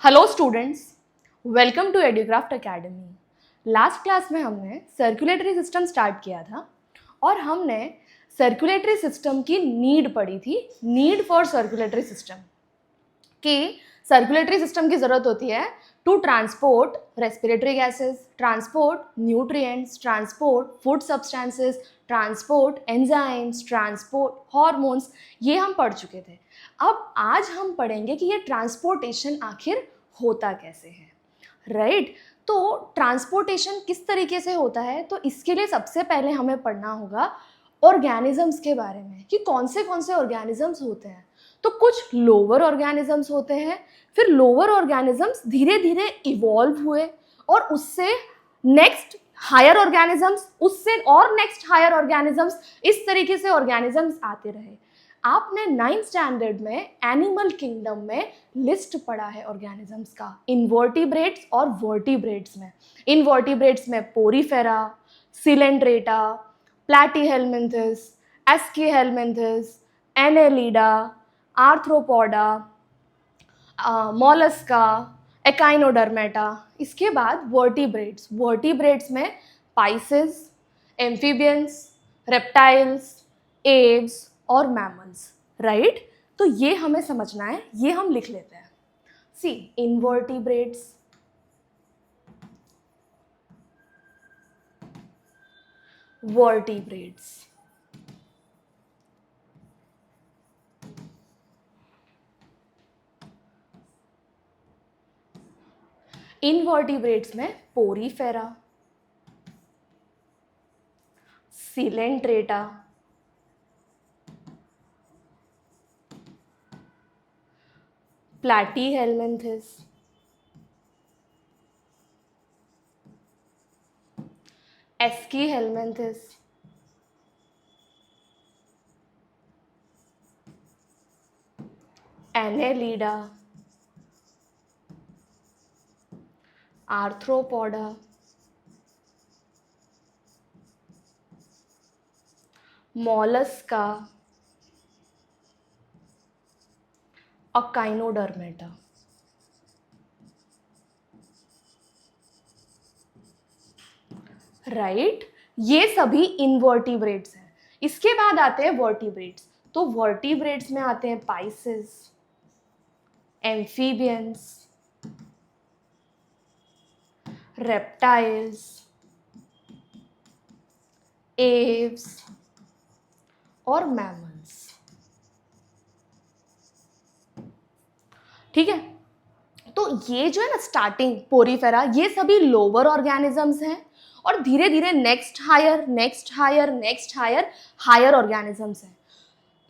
Hello students, welcome to Educraft academy. Last class में हमने circulatory system start किया था और हमने सर्कुलेटरी सिस्टम की नीड पढ़ी थी। नीड फॉर सर्कुलेटरी सिस्टम कि सर्कुलेटरी सिस्टम की ज़रूरत होती है to transport respiratory gases, transport nutrients, transport food substances, transport enzymes, transport hormones. ये हम पढ़ चुके थे। अब आज हम पढ़ेंगे कि ये ट्रांसपोर्टेशन आखिर होता कैसे है, राइट? तो ट्रांसपोर्टेशन किस तरीके से होता है, तो इसके लिए सबसे पहले हमें पढ़ना होगा ऑर्गेनिजम्स के बारे में कि कौन से ऑर्गेनिजम्स होते हैं। तो कुछ लोअर ऑर्गेनिजम्स होते हैं, फिर लोअर ऑर्गेनिजम्स धीरे धीरे इवॉल्व हुए और उससे नेक्स्ट हायर ऑर्गेनिजम्स, उससे और नेक्स्ट हायर ऑर्गेनिजम्स, इस तरीके से ऑर्गेनिजम्स आते रहे। आपने 9th स्टैंडर्ड में एनिमल किंगडम में लिस्ट पढ़ा है ऑर्गेनिजम्स का, इनवर्टिब्रेट्स और वर्टिब्रेट्स में। इनवर्टिब्रेट्स में porifera, coelenterata, platyhelminthes, aschelminthes, annelida, arthropoda, mollusca, echinodermata. इसके बाद वर्टिब्रेट्स, वर्टिब्रेट्स में पाइसेस, एम्फीबियंस, रेप्टाइल्स, एव्स और मैमल्स, राइट? तो ये हमें समझना है, ये हम लिख लेते हैं। सी इनवर्टिब्रेट्स, वर्टिब्रेट्स, इनवर्टिब्रेट्स में porifera, coelenterata, platyhelminthes, aschelminthes, annelida, arthropoda, mollusca, echinodermata. Right? ये सभी इनवर्टिब्रेट्स हैं। इसके बाद आते हैं वर्टिब्रेट्स। तो वर्टिब्रेट्स में आते हैं पाइसेस, एम्फीबियंस, रेप्टाइल्स, एव्स और मैमल्स। ठीक है? तो ये जो है ना स्टार्टिंग पोरीफेरा, ये सभी लोअर ऑर्गेनिजम्स हैं और धीरे धीरे next higher, next higher, next higher, higher organisms हैं।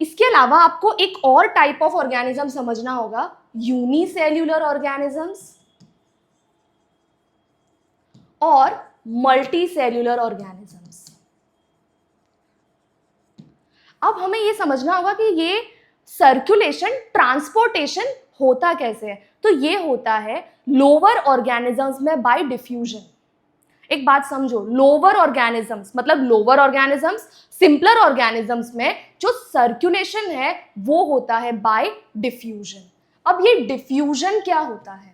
इसके अलावा आपको एक और टाइप ऑफ ऑर्गेनिज्म समझना होगा, यूनिसेल्यूलर ऑर्गेनिजम्स और मल्टीसेल्यूलर ऑर्गेनिजम्स। अब हमें ये समझना होगा कि ये सर्कुलेशन, ट्रांसपोर्टेशन होता कैसे है। तो ये होता है लोअर ऑर्गेनिजम्स में बाय डिफ्यूजन। एक बात समझो, लोअर ऑर्गेनिजम्स मतलब लोअर ऑर्गेनिजम्स, सिंपलर ऑर्गेनिजम्स में जो सर्कुलेशन है वो होता है बाय डिफ्यूजन। अब ये डिफ्यूजन क्या होता है?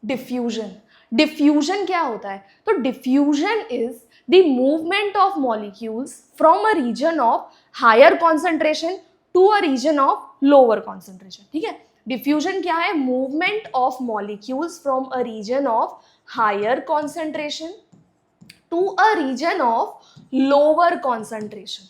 डिफ्यूजन, डिफ्यूजन क्या होता है? तो diffusion is the movement of molecules from a region of higher concentration to a region of lower concentration. ठीक है? डिफ्यूजन क्या है? Movement of molecules from a region of higher concentration to a region of lower concentration.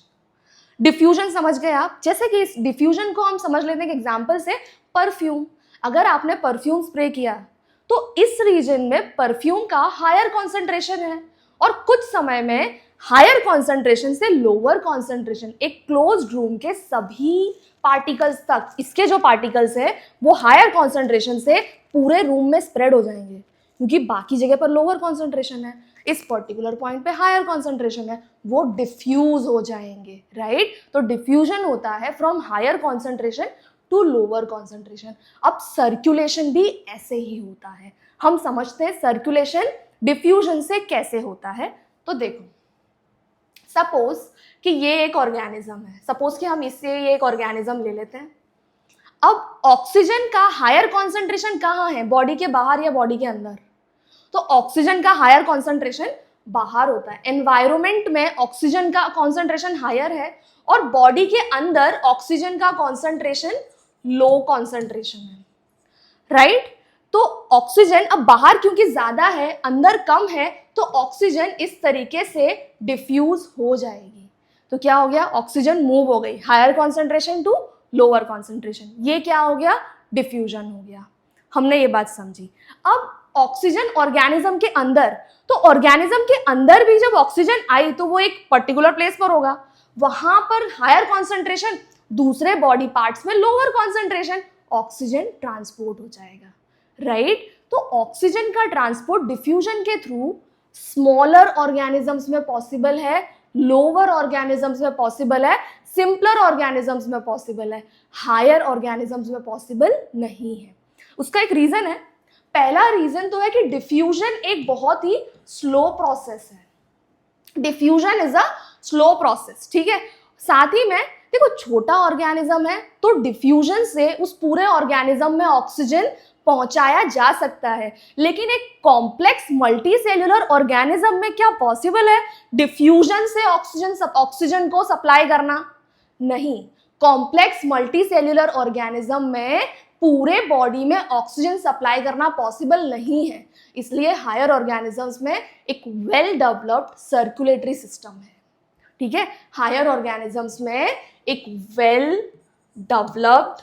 Diffusion समझ गए आप? जैसे कि इस डिफ्यूजन को हम समझ लेते हैं एग्जाम्पल से, परफ्यूम। अगर आपने परफ्यूम स्प्रे किया तो इस रीजन में परफ्यूम का हायर कॉन्सेंट्रेशन है और कुछ समय में हायर कॉन्सेंट्रेशन से लोअर कॉन्सेंट्रेशन, एक क्लोज्ड रूम के सभी पार्टिकल्स तक, इसके जो पार्टिकल्स है वो हायर कॉन्सेंट्रेशन से पूरे रूम में स्प्रेड हो जाएंगे, क्योंकि बाकी जगह पर लोअर कॉन्सेंट्रेशन है, इस पर्टिकुलर पॉइंट पे हायर कॉन्सेंट्रेशन है, वो डिफ्यूज हो जाएंगे, राइट? तो डिफ्यूजन होता है from higher concentration to lower concentration. अब सर्कुलेशन भी ऐसे ही होता है। हम समझते हैं सर्कुलेशन डिफ्यूजन से कैसे होता है। तो देखो, सपोज कि ये एक ऑर्गेनिज्म है, सपोज कि हम इससे ये एक ऑर्गेनिज्म ले लेते हैं। अब ऑक्सीजन का हायर कॉन्सेंट्रेशन कहाँ है, बॉडी के बाहर या बॉडी के अंदर? तो ऑक्सीजन का हायर कॉन्सेंट्रेशन बाहर होता है। एनवायरमेंट में ऑक्सीजन का कॉन्सेंट्रेशन हायर है और बॉडी के अंदर ऑक्सीजन का कॉन्सेंट्रेशन लो कॉन्सेंट्रेशन है, राइट? तो ऑक्सीजन अब बाहर क्योंकि ज्यादा है, अंदर कम है, तो ऑक्सीजन इस तरीके से डिफ्यूज हो जाएगी। तो क्या हो गया, ऑक्सीजन मूव हो गई higher concentration to lower concentration, ये क्या हो गया, डिफ्यूजन हो गया। हमने ये बात समझी। अब ऑक्सीजन ऑर्गेनिज्म के अंदर, तो ऑर्गेनिज्म के अंदर भी जब ऑक्सीजन आई तो वो एक पर्टिकुलर प्लेस पर होगा, वहां पर हायर कॉन्सेंट्रेशन, दूसरे बॉडी पार्ट्स में लोअर कॉन्सेंट्रेशन, ऑक्सीजन ट्रांसपोर्ट हो जाएगा, राइट? तो ऑक्सीजन का ट्रांसपोर्ट डिफ्यूजन के थ्रू स्मॉलर ऑर्गेनिजम्स में पॉसिबल है, लोअर ऑर्गेनिजम्स में पॉसिबल है, सिंपलर ऑर्गेनिजम्स में पॉसिबल है, हायर ऑर्गेनिजम्स में पॉसिबल नहीं है। उसका एक रीजन है। पहला रीजन तो है कि डिफ्यूजन एक बहुत ही स्लो प्रोसेस है। Diffusion is a slow process, ठीक है। साथ ही में देखो, छोटा ऑर्गेनिज्म है तो डिफ्यूजन से उस पूरे ऑर्गेनिज्म में ऑक्सीजन पहुंचाया जा सकता है, लेकिन एक कॉम्प्लेक्स मल्टी सेल्यूलर ऑर्गेनिज्म में क्या पॉसिबल है डिफ्यूजन से ऑक्सीजन को सप्लाई करना? नहीं। कॉम्प्लेक्स मल्टी सेल्यूलर ऑर्गेनिज्म में पूरे बॉडी में ऑक्सीजन सप्लाई करना पॉसिबल नहीं है, इसलिए हायर ऑर्गेनिजम्स में एक वेल डेवलप्ड सर्कुलेटरी सिस्टम है, ठीक है। हायर ऑर्गेनिजम्स में एक वेल डेवलप्ड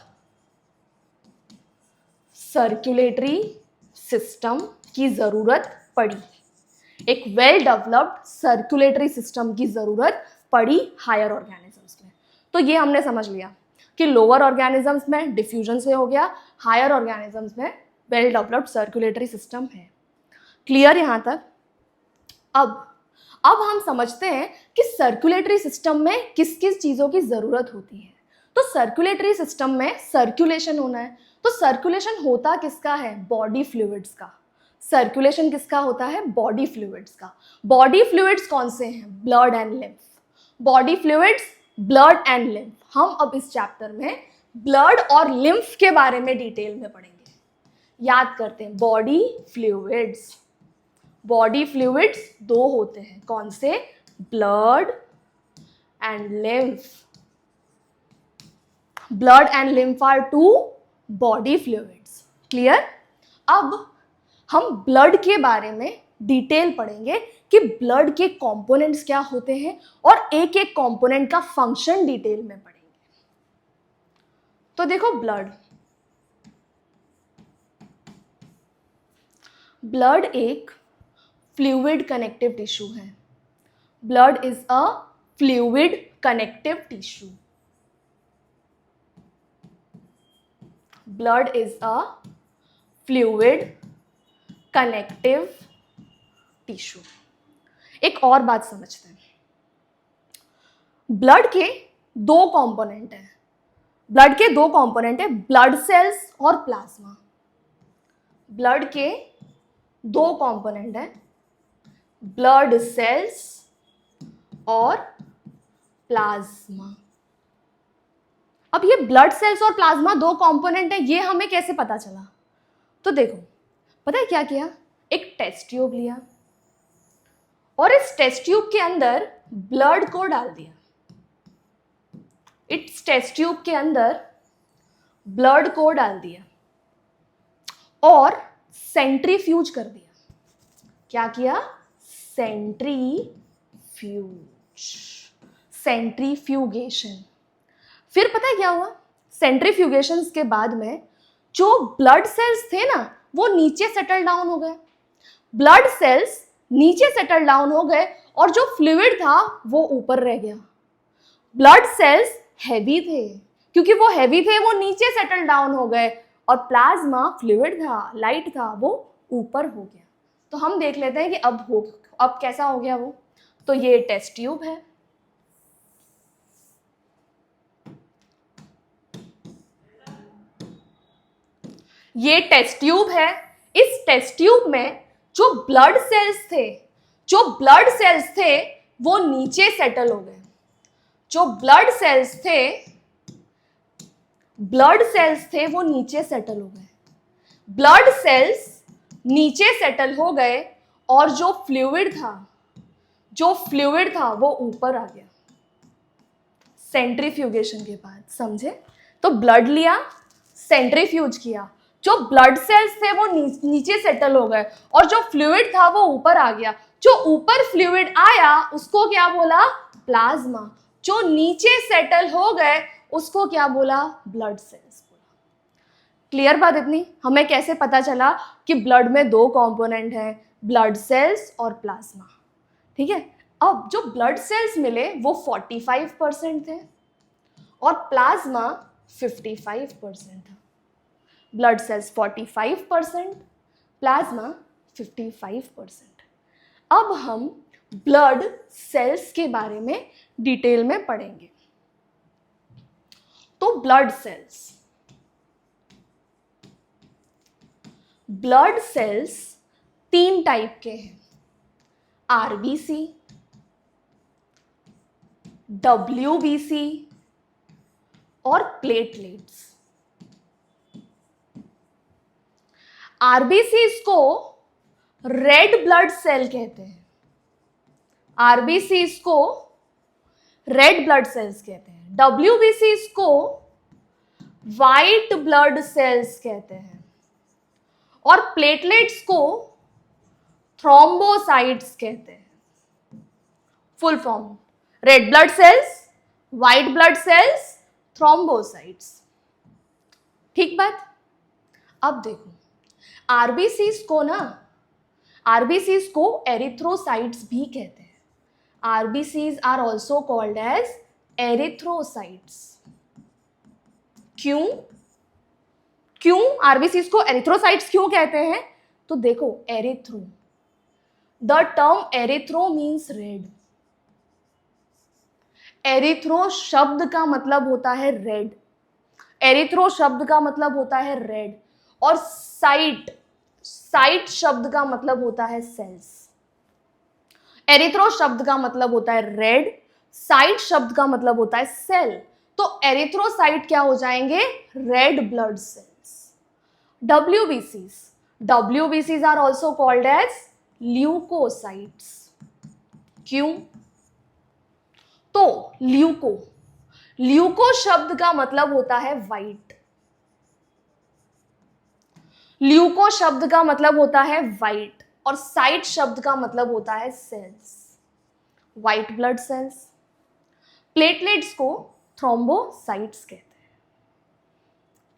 सर्कुलेटरी सिस्टम की जरूरत पड़ी, एक वेल डेवलप्ड सर्कुलेटरी सिस्टम की जरूरत पड़ी हायर ऑर्गेनिजम्स में। तो ये हमने समझ लिया कि लोअर ऑर्गेनिजम्स में डिफ्यूजन से हो गया, हायर ऑर्गेनिजम्स में वेल डेवलप्ड सर्कुलेटरी सिस्टम है। क्लियर यहां तक? अब हम समझते हैं कि सर्कुलेटरी सिस्टम में किस किस चीजों की जरूरत होती है। तो सर्कुलेटरी सिस्टम में सर्कुलेशन होना है, तो सर्कुलेशन होता किसका है? बॉडी फ्लूइड्स का। सर्कुलेशन किसका होता है? बॉडी फ्लूइड्स का। बॉडी फ्लूइड्स कौन से हैं? Blood and lymph. Body fluids, blood and lymph. हम अब इस चैप्टर में ब्लड और लिम्फ के बारे में डिटेल में पढ़ेंगे। याद करते हैं, बॉडी फ्लूइड्स। बॉडी फ्लूइड्स दो होते हैं, कौन से? Blood and lymph. Blood and lymph are two body fluids. Clear? अब हम ब्लड के बारे में डिटेल पढ़ेंगे कि ब्लड के कंपोनेंट्स क्या होते हैं और एक एक कंपोनेंट का फंक्शन डिटेल में पढ़ेंगे। तो देखो, ब्लड एक फ्लूइड कनेक्टिव टिश्यू है। Blood is a fluid connective tissue. Blood is a fluid connective tissue. एक और बात समझते हैं, ब्लड के दो कंपोनेंट हैं। ब्लड के दो कंपोनेंट है, ब्लड सेल्स और प्लाज्मा। ब्लड के दो कंपोनेंट हैं, ब्लड सेल्स और प्लाज्मा। अब ये ब्लड सेल्स और प्लाज्मा दो कंपोनेंट है, ये हमें कैसे पता चला? तो देखो, पता है क्या किया? एक टेस्ट ट्यूब लिया और इस टेस्ट ट्यूब के अंदर ब्लड को डाल दिया। इस टेस्ट ट्यूब के अंदर ब्लड को डाल दिया और सेंट्रीफ्यूज कर दिया। क्या किया? सेंट्रीफ्यूगेशन। फिर पता है क्या हुआ? सेंट्रीफ्यूगेशन के बाद में जो ब्लड सेल्स थे ना, वो नीचे सेटल डाउन हो गए। ब्लड सेल्स नीचे सेटल डाउन हो गए और जो फ्लूइड था वो ऊपर रह गया। ब्लड सेल्स हैवी थे, क्योंकि वो हैवी थे वो नीचे सेटल डाउन हो गए, और प्लाज्मा फ्लूइड था, लाइट था, वो ऊपर हो गया। तो हम देख लेते हैं कि अब कैसा हो गया वो। तो ये टेस्ट ट्यूब है, ये टेस्ट ट्यूब है। इस टेस्ट ट्यूब में जो ब्लड सेल्स थे वो नीचे सेटल हो गए। जो ब्लड सेल्स थे वो नीचे सेटल हो गए, ब्लड सेल्स नीचे सेटल हो गए और जो फ्लूइड था वो ऊपर आ गया सेंट्रीफ्यूगेशन के बाद, समझे? तो ब्लड लिया, सेंट्रीफ्यूज किया, जो ब्लड सेल्स थे वो नीचे सेटल हो गए और जो फ्लूइड था वो ऊपर आ गया। जो ऊपर फ्लूइड आया उसको क्या बोला? प्लाज्मा। जो नीचे सेटल हो गए उसको क्या बोला? ब्लड सेल्स बोला। क्लियर बात इतनी? हमें कैसे पता चला कि ब्लड में दो कंपोनेंट हैं, ब्लड सेल्स और प्लाज्मा। ठीक है, अब जो ब्लड सेल्स मिले वो 45% थे और प्लाज्मा 55% था। Blood cells 45%, plasma 55%। अब हम ब्लड सेल्स के बारे में डिटेल में पढ़ेंगे। तो ब्लड सेल्स 3 टाइप के हैं, आरबीसी, डब्ल्यूबीसी और प्लेटलेट्स। आरबीसीज को रेड ब्लड सेल कहते हैं, आरबीसीज को रेड ब्लड सेल्स कहते हैं, डब्ल्यूबीसीज को वाइट ब्लड सेल्स कहते हैं और प्लेटलेट्स को थ्रोम्बोसाइट्स कहते हैं। Full form: red blood sales, white blood sales, thrombocytes. ठीक बात? अब देखो, आरबीसीज को एरिथ्रोसाइट्स भी कहते हैं। RBCs are also called as erythrocytes. क्यों आरबीसीज को एरिथ्रोसाइट्स क्यों कहते हैं? तो देखो, the term erythro means red. Erythro शब्द का मतलब होता है रेड, एरिथ्रो शब्द का मतलब होता है रेड, और साइट शब्द का मतलब होता है सेल्स। एरिथ्रो शब्द का मतलब होता है रेड, साइट शब्द का मतलब होता है सेल। तो एरिथ्रोसाइट क्या हो जाएंगे? Red blood cells. डब्ल्यूबीसीज are also called as leucocytes. क्यों? तो ल्यूको शब्द का मतलब होता है वाइट, ल्यूको शब्द का मतलब होता है वाइट, और साइट शब्द का मतलब होता है cells, white blood cells. Platelets को थ्रोम्बोसाइट्स कहते हैं।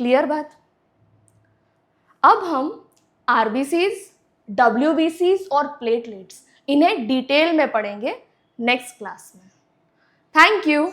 क्लियर बात? अब हम आरबीसीज, डब्ल्यूबीसीज और प्लेटलेट्स इन्हें डिटेल में पढ़ेंगे नेक्स्ट क्लास में। Thank you.